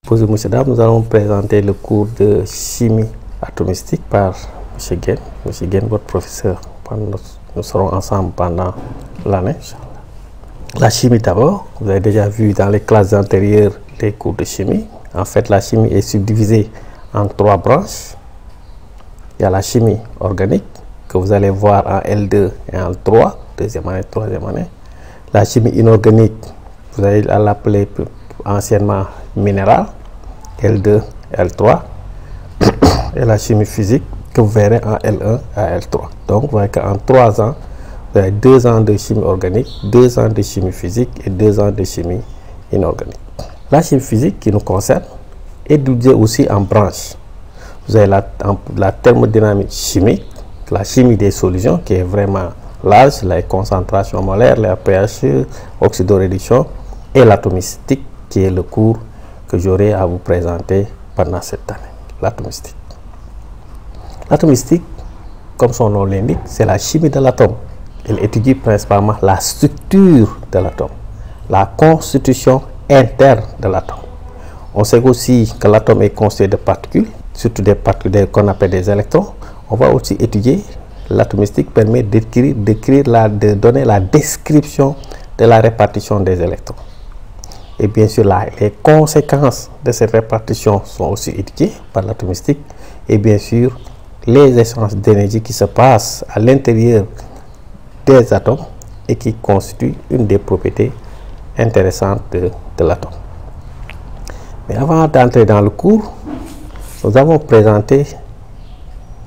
Bonjour monsieur, dame, nous allons présenter le cours de chimie atomistique par monsieur Guène. Monsieur Guène, votre professeur. Nous serons ensemble pendant l'année. La chimie d'abord, vous avez déjà vu dans les classes antérieures les cours de chimie. En fait, la chimie est subdivisée en 3 branches. Il y a la chimie organique que vous allez voir en L2 et en 3, deuxième année, troisième année. La chimie inorganique, vous allez l'appeler anciennement minérale, L2, L3, et la chimie physique que vous verrez en L1 à L3. Donc, vous voyez qu'en 3 ans, vous avez 2 ans de chimie organique, 2 ans de chimie physique et 2 ans de chimie inorganique. La chimie physique qui nous concerne est divisée aussi en branches. Vous avez la thermodynamique chimique, la chimie des solutions qui est vraiment large, les concentrations molaires, les pH, oxydoréduction, et l'atomistique qui est le cours que j'aurai à vous présenter pendant cette année, l'atomistique. L'atomistique, comme son nom l'indique, c'est la chimie de l'atome. Elle étudie principalement la structure de l'atome, la constitution interne de l'atome. On sait aussi que l'atome est constitué de particules, surtout des particules qu'on appelle des électrons. On va aussi étudier, l'atomistique permet de donner la description de la répartition des électrons. Et bien sûr, les conséquences de cette répartition sont aussi étudiées par l'atomistique. Et bien sûr, les échanges d'énergie qui se passent à l'intérieur des atomes et qui constituent une des propriétés intéressantes de l'atome. Mais avant d'entrer dans le cours, nous avons présenté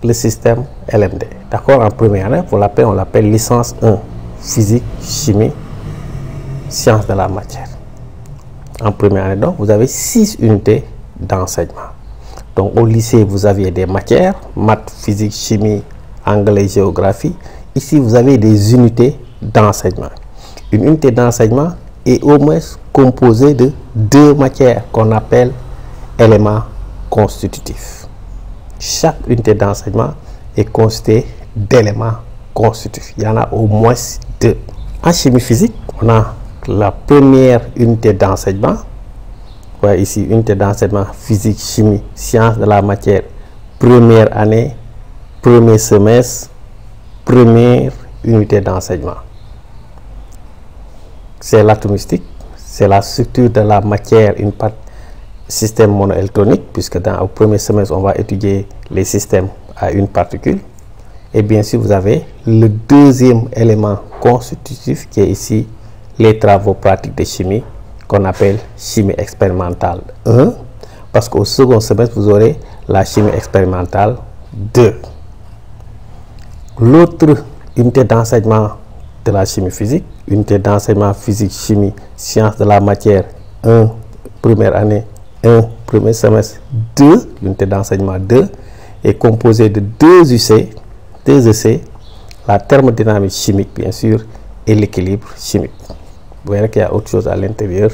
le système LMD. D'accord, en première année, on l'appelle licence 1, physique, chimie, sciences de la matière. En première année, donc, vous avez 6 unités d'enseignement. Donc, au lycée, vous aviez des matières, maths, physique, chimie, anglais, géographie. Ici, vous avez des unités d'enseignement. Une unité d'enseignement est au moins composée de 2 matières qu'on appelle éléments constitutifs. Chaque unité d'enseignement est constituée d'éléments constitutifs. Il y en a au moins 2. En chimie physique, on a la première unité d'enseignement. Voilà ici, unité d'enseignement physique, chimie, sciences de la matière, première année, premier semestre, première unité d'enseignement. C'est l'atomistique, c'est la structure de la matière, une partie système monoélectronique, puisque au premier semestre, on va étudier les systèmes à une particule. Et bien sûr, vous avez le deuxième élément constitutif qui est ici, les travaux pratiques de chimie qu'on appelle chimie expérimentale 1, parce qu'au second semestre, vous aurez la chimie expérimentale 2. L'autre unité d'enseignement de la chimie physique, unité d'enseignement physique, chimie, sciences de la matière 1, première année, 1, premier semestre, 2, l'unité d'enseignement 2, est composée de 2 UC, 2 EC, la thermodynamique chimique, bien sûr, et l'équilibre chimique. Vous verrez qu'il y a autre chose à l'intérieur.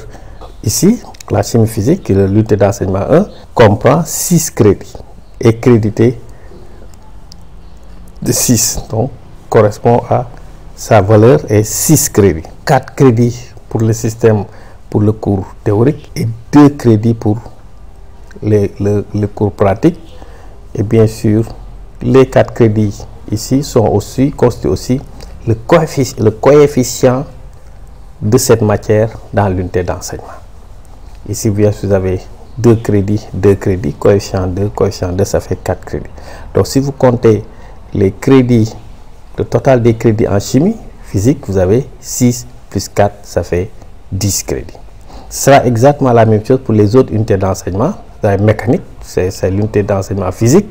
Ici, la chimie physique, l'unité d'enseignement 1, comprend 6 crédits et crédité de 6. Donc, correspond à sa valeur est 6 crédits. 4 crédits pour le système, pour le cours théorique et 2 crédits pour le cours pratique. Et bien sûr, les 4 crédits ici constituent aussi le coefficient de cette matière dans l'unité d'enseignement. Ici, vous avez 2 crédits, coefficient 2, ça fait 4 crédits. Donc, si vous comptez les crédits, le total des crédits en chimie physique, vous avez 6 plus 4, ça fait 10 crédits. Ce sera exactement la même chose pour les autres unités d'enseignement. Vous avez mécanique, c'est l'unité d'enseignement physique.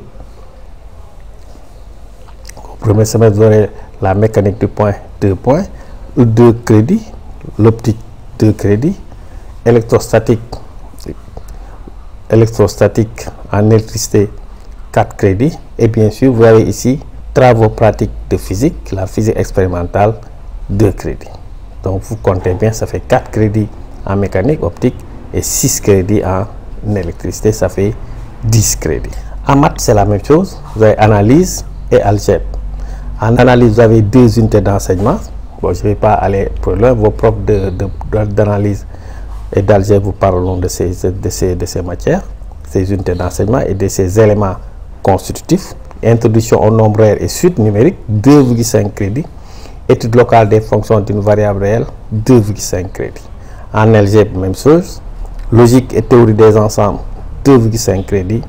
Au premier semestre, vous aurez la mécanique du point, 2 points, 2 crédits, l'optique, 2 crédits, électrostatique en électricité, 4 crédits, et bien sûr, vous avez ici travaux pratiques de physique, la physique expérimentale, 2 crédits. Donc, vous comptez bien, ça fait 4 crédits en mécanique, optique, et 6 crédits en électricité, ça fait 10 crédits. En maths, c'est la même chose, vous avez analyse et algèbre. En analyse, vous avez 2 unités d'enseignement. Bon, je ne vais pas aller plus loin, vos profs d'analyse et d'algèbre, vous parlons de ces matières, ces unités d'enseignement et de ces éléments constitutifs. Introduction au nombraire et suite numérique, 2,5 crédits. Étude locale des fonctions d'une variable réelle, 2,5 crédits. En algèbre, même chose. Logique et théorie des ensembles, 2,5 crédits.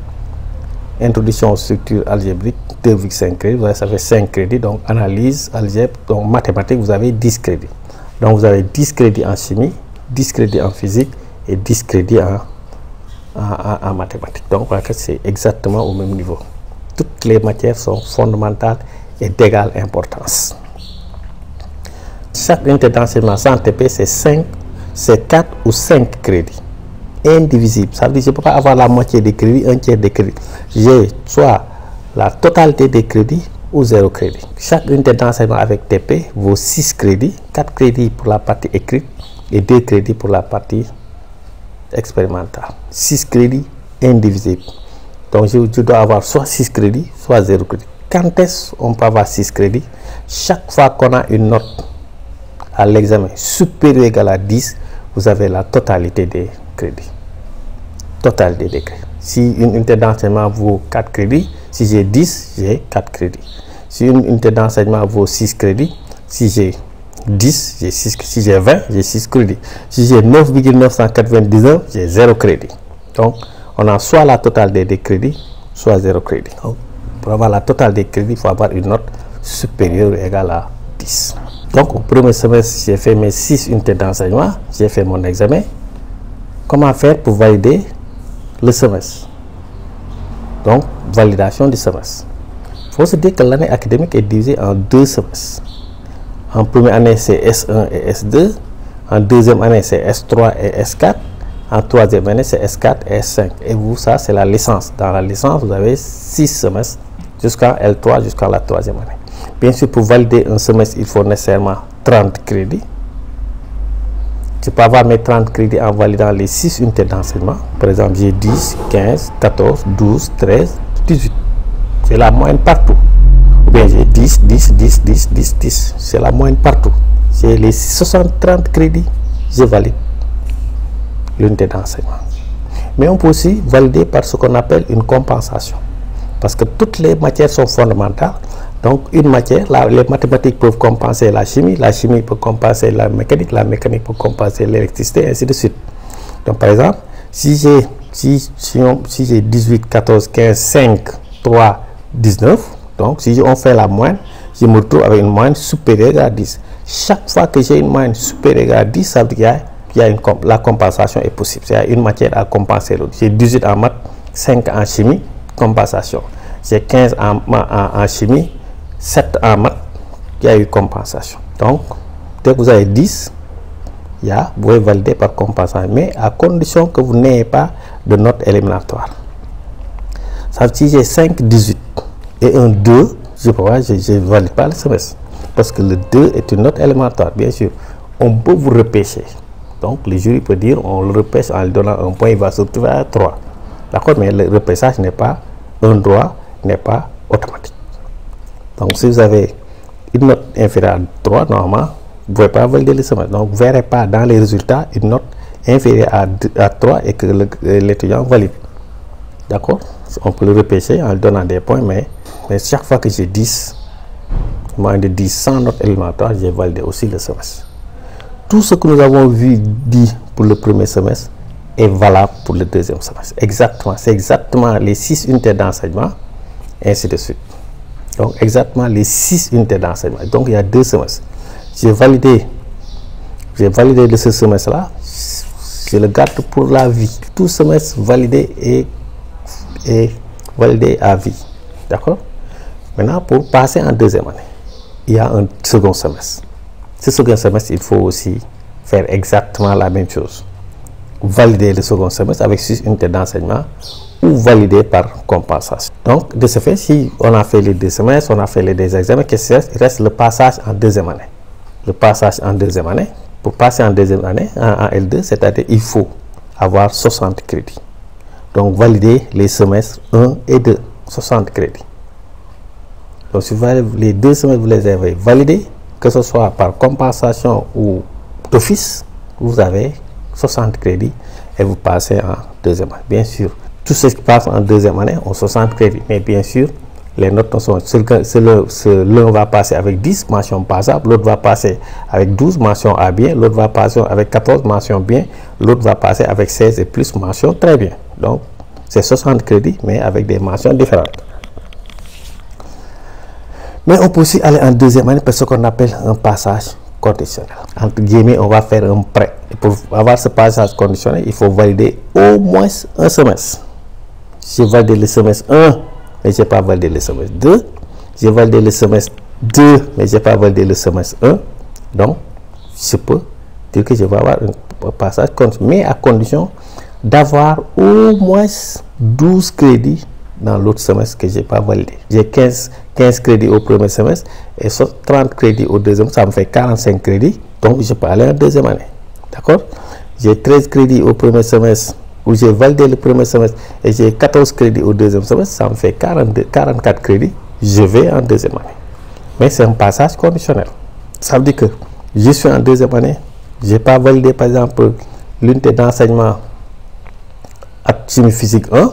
Introduction aux structures algébriques, 2,5 crédits. Voilà, ça fait 5 crédits. Donc analyse, algèbre, donc mathématiques, vous avez 10 crédits. Donc vous avez 10 crédits en chimie, 10 crédits en physique et 10 crédits en mathématiques. Donc voilà, c'est exactement au même niveau. Toutes les matières sont fondamentales et d'égale importance. Chaque unité d'enseignement sans TP, c'est 4 ou 5 crédits. Indivisible. Ça veut dire que je ne peux pas avoir la moitié des crédits, un tiers des crédits. J'ai soit la totalité des crédits ou 0 crédit. Chaque unité d'enseignement avec TP vaut 6 crédits, 4 crédits pour la partie écrite et 2 crédits pour la partie expérimentale. 6 crédits indivisibles. Donc je dois avoir soit 6 crédits, soit 0 crédit. Quand est-ce qu'on peut avoir 6 crédits? Chaque fois qu'on a une note à l'examen supérieure ou égale à 10, vous avez la totalité des crédits. Totalité des crédits. Si une unité d'enseignement vaut 4 crédits, si j'ai 10, j'ai 4 crédits. Si une unité d'enseignement vaut 6 crédits, si j'ai 10, j'ai 6, si j'ai 20, j'ai 6 crédits. Si j'ai 9,999, j'ai 0 crédit. Donc, on a soit la totalité des crédits, soit 0 crédit. Donc, pour avoir la totale des crédits, il faut avoir une note supérieure ou égale à 10. Donc, au premier semestre, j'ai fait mes 6 unités d'enseignement, j'ai fait mon examen. Comment faire pour valider le semestre? Donc, validation du semestre. Il faut se dire que l'année académique est divisée en 2 semestres. En première année, c'est S1 et S2. En deuxième année, c'est S3 et S4. En troisième année, c'est S4 et S5. Et vous, ça, c'est la licence. Dans la licence, vous avez 6 semestres jusqu'à L3, jusqu'à la troisième année. Bien sûr, pour valider un semestre, il faut nécessairement 30 crédits. Je peux avoir mes 30 crédits en validant les 6 unités d'enseignement. Par exemple, j'ai 10, 15, 14, 12, 13, 18. C'est la moyenne partout. Ou bien j'ai 10, 10, 10, 10, 10, 10. C'est la moyenne partout. J'ai les 30 crédits, je valide l'unité d'enseignement. Mais on peut aussi valider par ce qu'on appelle une compensation. Parce que toutes les matières sont fondamentales. Donc, une matière, les mathématiques peuvent compenser la chimie peut compenser la mécanique peut compenser l'électricité, ainsi de suite. Donc, par exemple, si j'ai 18, 14, 15, 5, 3, 19, donc si on fait la moyenne, je me retrouve avec une moyenne supérieure à 10. Chaque fois que j'ai une moyenne supérieure à 10, ça veut dire qu'il y a la compensation est possible. C'est une matière à compenser l'autre. J'ai 18 en maths, 5 en chimie, compensation. J'ai 15 en chimie, 7 en maths, il y a eu compensation. Donc, dès que vous avez 10, vous pouvez valider par compensation, mais à condition que vous n'ayez pas de note éliminatoire. Ça veut dire que si j'ai 5, 18 et un 2, je ne valide pas le semestre. Parce que le 2 est une note élémentaire, bien sûr. On peut vous repêcher. Donc, le jury peut dire on le repêche en lui donnant un point, il va se retrouver à 3. D'accord, mais le repêchage n'est pas un droit, n'est pas automatique. Donc, si vous avez une note inférieure à 3, normalement, vous ne pouvez pas valider le semestre. Donc, vous ne verrez pas dans les résultats une note inférieure à 3 et que l'étudiant valide. D'accord? On peut le repêcher en lui donnant des points, mais chaque fois que j'ai 10, moins de 10 sans note élémentaire, j'ai validé aussi le semestre. Tout ce que nous avons dit pour le premier semestre est valable pour le deuxième semestre. Exactement. C'est exactement les 6 unités d'enseignement, ainsi de suite. Donc, exactement les 6 unités d'enseignement. Donc, il y a 2 semestres. J'ai validé de ce semestre-là. Je le garde pour la vie. Tout semestre validé et validé à vie. D'accord? Maintenant, pour passer en deuxième année, il y a un second semestre. Ce second semestre, il faut aussi faire exactement la même chose. Valider le second semestre avec 6 unités d'enseignement ou valider par compensation. Donc, de ce fait, si on a fait les 2 semestres, on a fait les 2 examens, qu'est-ce qu'il reste? Il reste le passage en deuxième année. Le passage en deuxième année, pour passer en deuxième année, en L2, c'est-à-dire il faut avoir 60 crédits. Donc, valider les semestres 1 et 2, 60 crédits. Donc, si vous avez les 2 semestres, vous les avez validés, que ce soit par compensation ou d'office, vous avez 60 crédits et vous passez en deuxième année. Bien sûr, tout ce qui passe en deuxième année ont 60 crédits, mais bien sûr, les notes ne sont l'un va passer avec 10 mentions passables, l'autre va passer avec 12 mentions à bien, l'autre va passer avec 14 mentions bien, l'autre va passer avec 16 et plus mentions très bien. Donc, c'est 60 crédits, mais avec des mentions différentes. Mais on peut aussi aller en deuxième année par ce qu'on appelle un passage conditionnel. Entre guillemets, on va faire un prêt. Et pour avoir ce passage conditionnel, il faut valider au moins un semestre. J'ai validé le semestre 1, mais je n'ai pas validé le semestre 2. J'ai validé le semestre 2, mais je n'ai pas validé le semestre 1. Donc, je peux dire que je vais avoir un passage conditionnel, mais à condition d'avoir au moins 12 crédits dans l'autre semestre que je n'ai pas validé. J'ai 15 crédits au premier semestre et 30 crédits au deuxième, ça me fait 45 crédits. Donc, je peux aller en deuxième année. D'accord? J'ai 13 crédits au premier semestre où j'ai validé le premier semestre et j'ai 14 crédits au deuxième semestre, ça me fait 44 crédits. Je vais en deuxième année. Mais c'est un passage conditionnel. Ça veut dire que je suis en deuxième année, je n'ai pas validé par exemple l'unité d'enseignement chimie physique 1,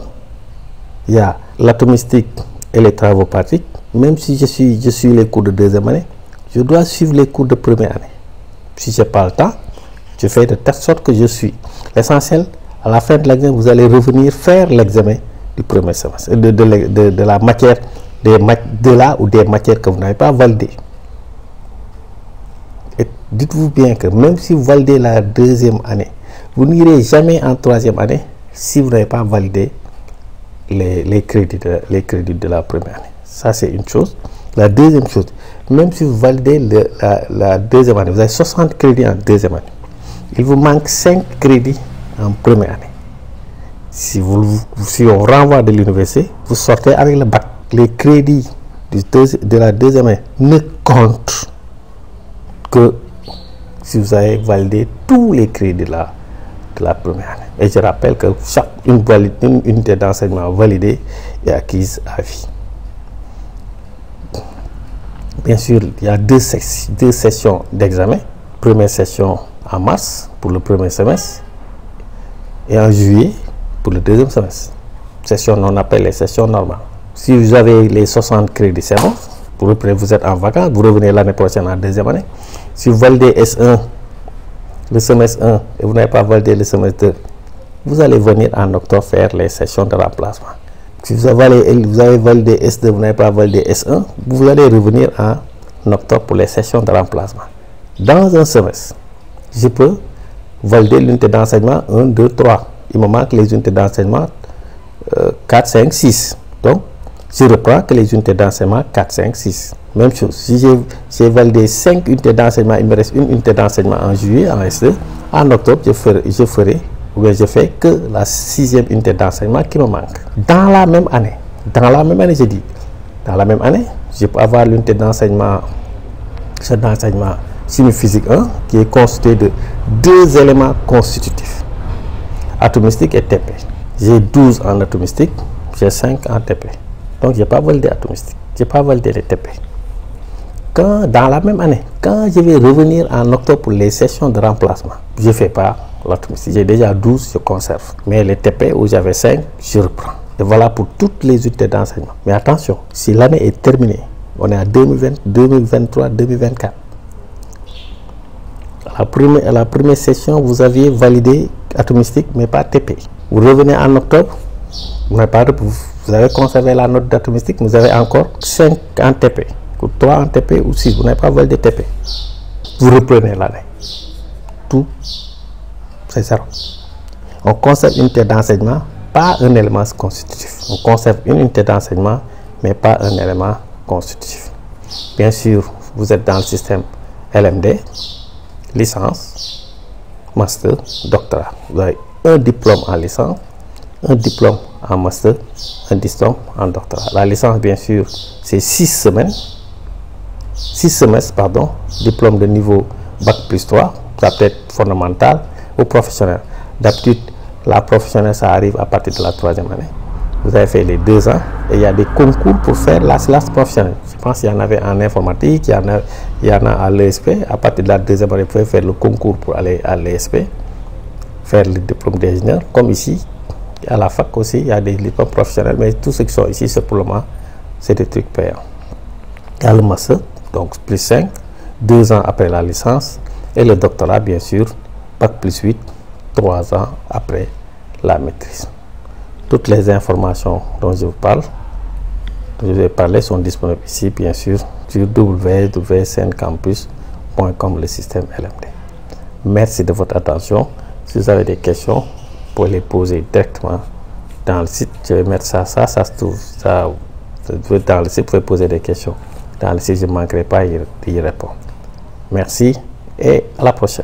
il y a l'atomistique et les travaux pratiques. Même si je suis les cours de deuxième année, je dois suivre les cours de première année. Si je n'ai pas le temps, je fais de telle sorte que je suis. L'essentiel, à la fin de l'examen, vous allez revenir faire l'examen du premier semestre, de la matière, de là ou des matières que vous n'avez pas validées. Et dites-vous bien que même si vous validez la deuxième année, vous n'irez jamais en troisième année si vous n'avez pas validé les crédits de la première année. Ça, c'est une chose. La deuxième chose, même si vous validez la deuxième année, vous avez 60 crédits en deuxième année. Il vous manque 5 crédits en première année. Si on renvoie de l'université, vous sortez avec le bac. Les crédits de la deuxième année ne comptent que si vous avez validé tous les crédits de la première année. Et je rappelle que une unité d'enseignement validée est acquise à vie. Bien sûr, il y a deux sessions d'examen. Première session en mars pour le premier semestre et en juillet pour le deuxième semestre. Session, on appelle les sessions normales. Si vous avez les 60 crédits, c'est bon. Vous êtes en vacances, vous revenez l'année prochaine en deuxième année. Si vous validez S1, le semestre 1, et vous n'avez pas validé le semestre 2, vous allez venir en octobre faire les sessions de remplacement. Si vous avez validé S2, vous n'avez pas validé S1, vous allez revenir en octobre pour les sessions de remplacement. Dans un semestre, je peux valider l'unité d'enseignement 1, 2, 3. Il me manque les unités d'enseignement 4, 5, 6. Donc, je reprends que les unités d'enseignement 4, 5, 6. Même chose, si j'ai validé 5 unités d'enseignement, il me reste une unité d'enseignement en juillet, en S2. En octobre, je fais que la 6e unité d'enseignement qui me manque. Dans la même année, je dis, dans la même année, je peux avoir l'unité d'enseignement chimie physique 1 qui est constitué de 2 éléments constitutifs, atomistique et TP. J'ai 12 en atomistique, j'ai 5 en TP. Donc, je n'ai pas validé atomistique, je n'ai pas validé les TP. Dans la même année, quand je vais revenir en octobre pour les sessions de remplacement, je ne fais pas l'atomistique. J'ai déjà 12, je conserve. Mais les TP où j'avais 5, je reprends. Et voilà pour toutes les unités d'enseignement. Mais attention, si l'année est terminée, on est à 2020, 2023, 2024. À la première session, vous aviez validé atomistique, mais pas TP. Vous revenez en octobre, vous avez conservé la note d'atomistique, vous avez encore 5 en TP, ou 3 en TP, ou 6, vous n'avez pas validé TP. Vous reprenez l'année. Tout, c'est zéro. On conserve une unité d'enseignement, pas un élément constitutif. On conserve une unité d'enseignement, mais pas un élément constitutif. Bien sûr, vous êtes dans le système LMD, licence, master, doctorat. Vous avez un diplôme en licence, un diplôme en master, un diplôme en doctorat. La licence, bien sûr, c'est 6 semestres, diplôme de niveau Bac plus 3, ça peut être fondamental ou professionnel. D'habitude, la professionnelle, ça arrive à partir de la 3e année. Vous avez fait les 2 ans et il y a des concours pour faire la classe professionnelle. Je pense qu'il y en avait en informatique, il y en a à l'ESP. À partir de la 2e année, vous pouvez faire le concours pour aller à l'ESP. faire le diplôme d'ingénieur. Comme ici, à la fac aussi, il y a des diplômes professionnels, mais tous ceux qui sont ici, c'est pour le moment, c'est des trucs payants. Il y a le master, donc plus 5, 2 ans après la licence, et le doctorat, bien sûr, bac plus 8, 3 ans après la maîtrise. Toutes les informations dont je vous vais parler sont disponibles ici, bien sûr, sur www.cncampus.com, le système LMD. Merci de votre attention. Si vous avez des questions, vous pouvez les poser directement dans le site. Je vais mettre ça se trouve, dans le site, vous pouvez poser des questions. Dans le site, je ne manquerai pas d'y répondre. Merci et à la prochaine.